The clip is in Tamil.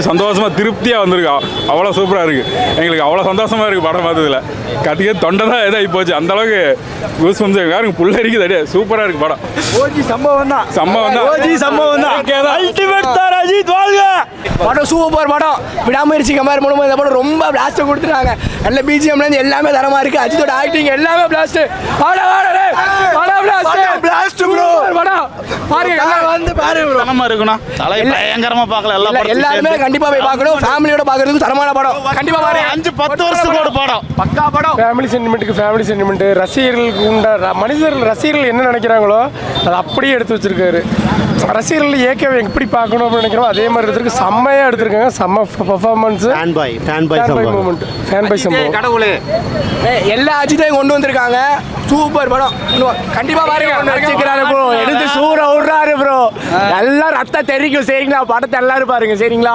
சந்தோஷமா திருப்தியாக வந்திருக்கு. அவ்வளோ சூப்பராக இருக்குது. எங்களுக்கு அவ்வளோ சந்தோஷமாக இருக்குது படம் பார்த்ததில். கத்திக்க தொண்டை தான் இதாகி போச்சு. அந்தளவுக்கு யூஸ் வந்து யாருங்க புல்லரிக்குது. அப்படியே சூப்பராக இருக்குது படம். ஓஜி சம்பவம் தான். அல்டிமேட் ஸ்டார் அஜித் வாழ்க. படம் சூப்பர் படம். விடாமுயற்சி கம்பேர் பண்ணும்போது இந்த படம் ரொம்ப பிளாஸ்ட்டை கொடுத்துருக்காங்க. நல்ல பிஜிஎம்லேருந்து எல்லாமே தரமாக இருக்குது. அஜித்தோட ஆக்டிங் எல்லாமே பிளாஸ்ட்டு. எல்லாருமே கண்டிப்பா போய் பார்க்கணும். ஃபேமிலியோட பார்க்கறதுக்கு தரமான படம். கண்டிப்பா பாருங்க. 5-10 வருஷத்தோட படம். பக்கா படம். ஃபேமிலி சென்டிமெண்ட் ரசிகர்களுக்கு உண்ட ரசிகர்கள் என்ன நினைக்கிறாங்களோ அதை அப்படியே எடுத்து வச்சிருக்காரு. ரசிகர்கள் ஏற்கனவே எப்படி பார்க்கணும் அப்படின்னு நினைக்கிறோம் அதே மாதிரி எடுத்துருக்கு. செம்மையாக எடுத்திருக்காங்க. செம்ம பர்ஃபார்மன்ஸ். ஃபேன் பை சம்பவம். கடவுளே எல்லா அஜித்தையும் கொண்டு வந்திருக்காங்க. சூப்பர் படம். கண்டிப்பா பாருங்க. ப்ரோ எடுத்து சூற விடுறாரு ப்ரோ. எல்லாம் ரத்த தெரிக்கும். சரிங்களா? படத்தை எல்லாரும் பாருங்க. சரிங்களா?